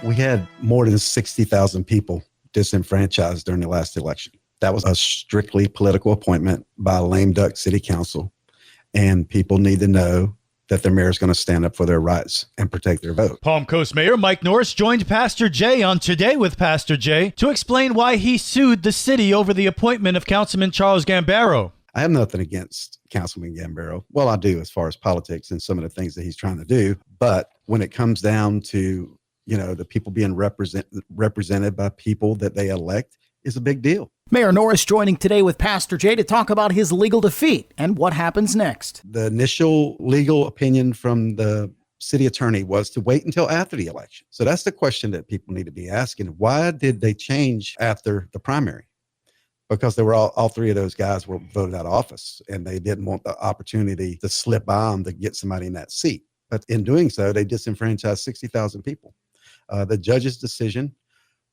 We had more than 60,000 people disenfranchised during the last election. That was a strictly political appointment by a lame duck city council. And people need to know that their mayor is going to stand up for their rights and protect their vote. Palm Coast Mayor Mike Norris joined Pastor Jay on Today with Pastor Jay to explain why he sued the city over the appointment of Councilman Charles Gambaro. I have nothing against Councilman Gambaro. Well, I do as far as politics and some of the things that he's trying to do. But when it comes down to, the people being represented by people that they elect is a big deal. Mayor Norris joining Today with Pastor Jay to talk about his legal defeat and what happens next. The initial legal opinion from the city attorney was to wait until after the election. So that's the question that people need to be asking. Why did they change after the primary? Because they were all three of those guys were voted out of office, and they didn't want the opportunity to slip by them to get somebody in that seat. But in doing so, they disenfranchised 60,000 people. The judge's decision,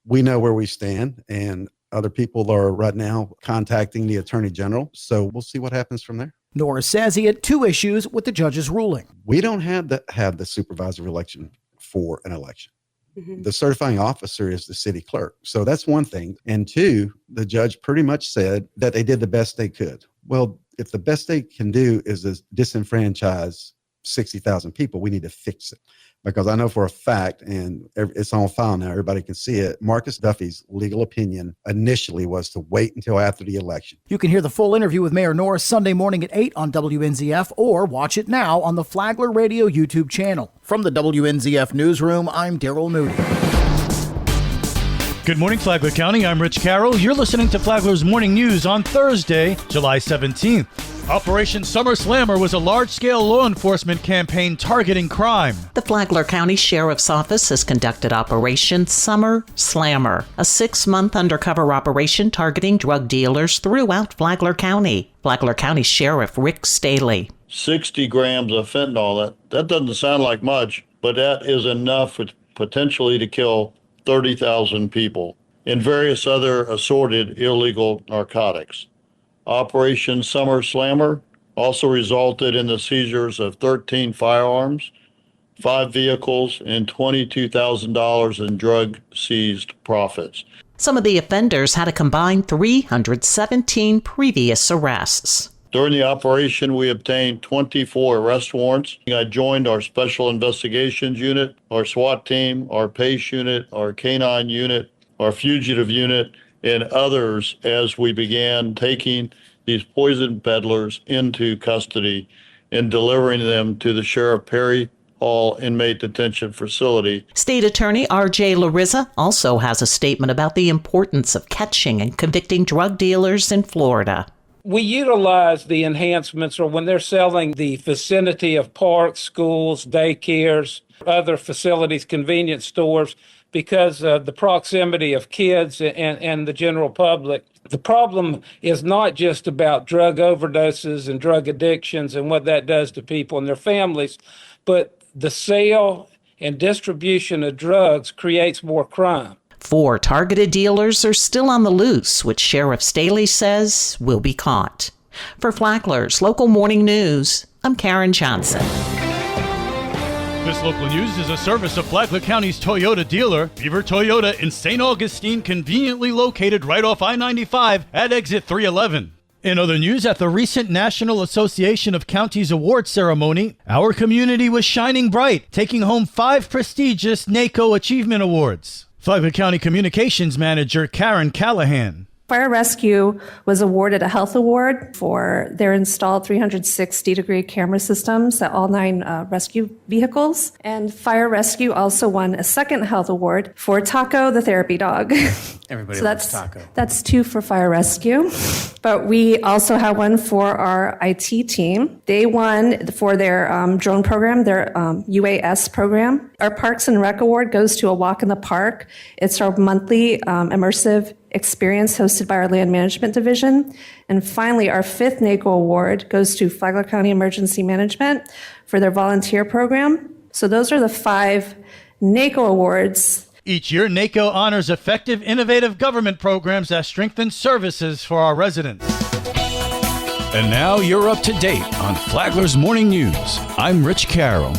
we know where we stand, and other people are right now contacting the attorney general. So we'll see what happens from there. Norris says he had two issues with the judge's ruling. We don't have the supervisory election for an election. Mm-hmm. The certifying officer is the city clerk. So that's one thing. And two, the judge pretty much said that they did the best they could. Well, if the best they can do is to disenfranchise 60,000 people, we need to fix it. Because I know for a fact, and it's on file now, everybody can see it, Marcus Duffy's legal opinion initially was to wait until after the election. You can hear the full interview with Mayor Norris Sunday morning at 8 on WNZF or watch it now on the Flagler Radio YouTube channel. From the WNZF Newsroom, I'm Daryl Moody. Good morning, Flagler County. I'm Rich Carroll. You're listening to Flagler's Morning News on Thursday, July 17th. Operation Summer Slammer was a large-scale law enforcement campaign targeting crime. The Flagler County Sheriff's Office has conducted Operation Summer Slammer, a 6-month undercover operation targeting drug dealers throughout Flagler County. Flagler County Sheriff Rick Staley. 60 grams of fentanyl, that doesn't sound like much, but that is enough potentially to kill 30,000 people and various other assorted illegal narcotics. Operation Summer Slammer also resulted in the seizures of 13 firearms, 5 vehicles, and $22,000 in drug-seized profits. Some of the offenders had a combined 317 previous arrests. During the operation, we obtained 24 arrest warrants. I joined our Special Investigations Unit, our SWAT team, our PACE unit, our K-9 unit, our fugitive unit, and others as we began taking these poison peddlers into custody and delivering them to the Sheriff Perry Hall Inmate Detention Facility. State Attorney R.J. Larissa also has a statement about the importance of catching and convicting drug dealers in Florida. We utilize the enhancements or when they're selling the vicinity of parks, schools, daycares, other facilities, convenience stores, because of the proximity of kids and the general public. The problem is not just about drug overdoses and drug addictions and what that does to people and their families, but the sale and distribution of drugs creates more crime. 4 targeted dealers are still on the loose, which Sheriff Staley says will be caught. For Flagler's Local Morning News, I'm Karen Johnson. This local news is a service of Flagler County's Toyota dealer, Beaver Toyota in St. Augustine, conveniently located right off I-95 at exit 311. In other news, at the recent National Association of Counties Award ceremony, our community was shining bright, taking home 5 prestigious NACO Achievement Awards. Flagler County Communications Manager Karen Callahan. Fire Rescue was awarded a health award for their installed 360-degree camera systems at all 9 rescue vehicles. And Fire Rescue also won a second health award for Taco, the therapy dog. Everybody loves Taco. That's 2 for Fire Rescue. But we also have one for our IT team. They won for their drone program, their UAS program. Our Parks and Rec Award goes to A Walk in the Park. It's our monthly immersive experience hosted by our Land Management Division. And finally, our 5th NACO Award goes to Flagler County Emergency Management for their volunteer program. So those are the 5 NACO awards. Each year, NACO honors effective, innovative government programs that strengthen services for our residents. And now you're up to date on Flagler's Morning News. I'm Rich Carroll.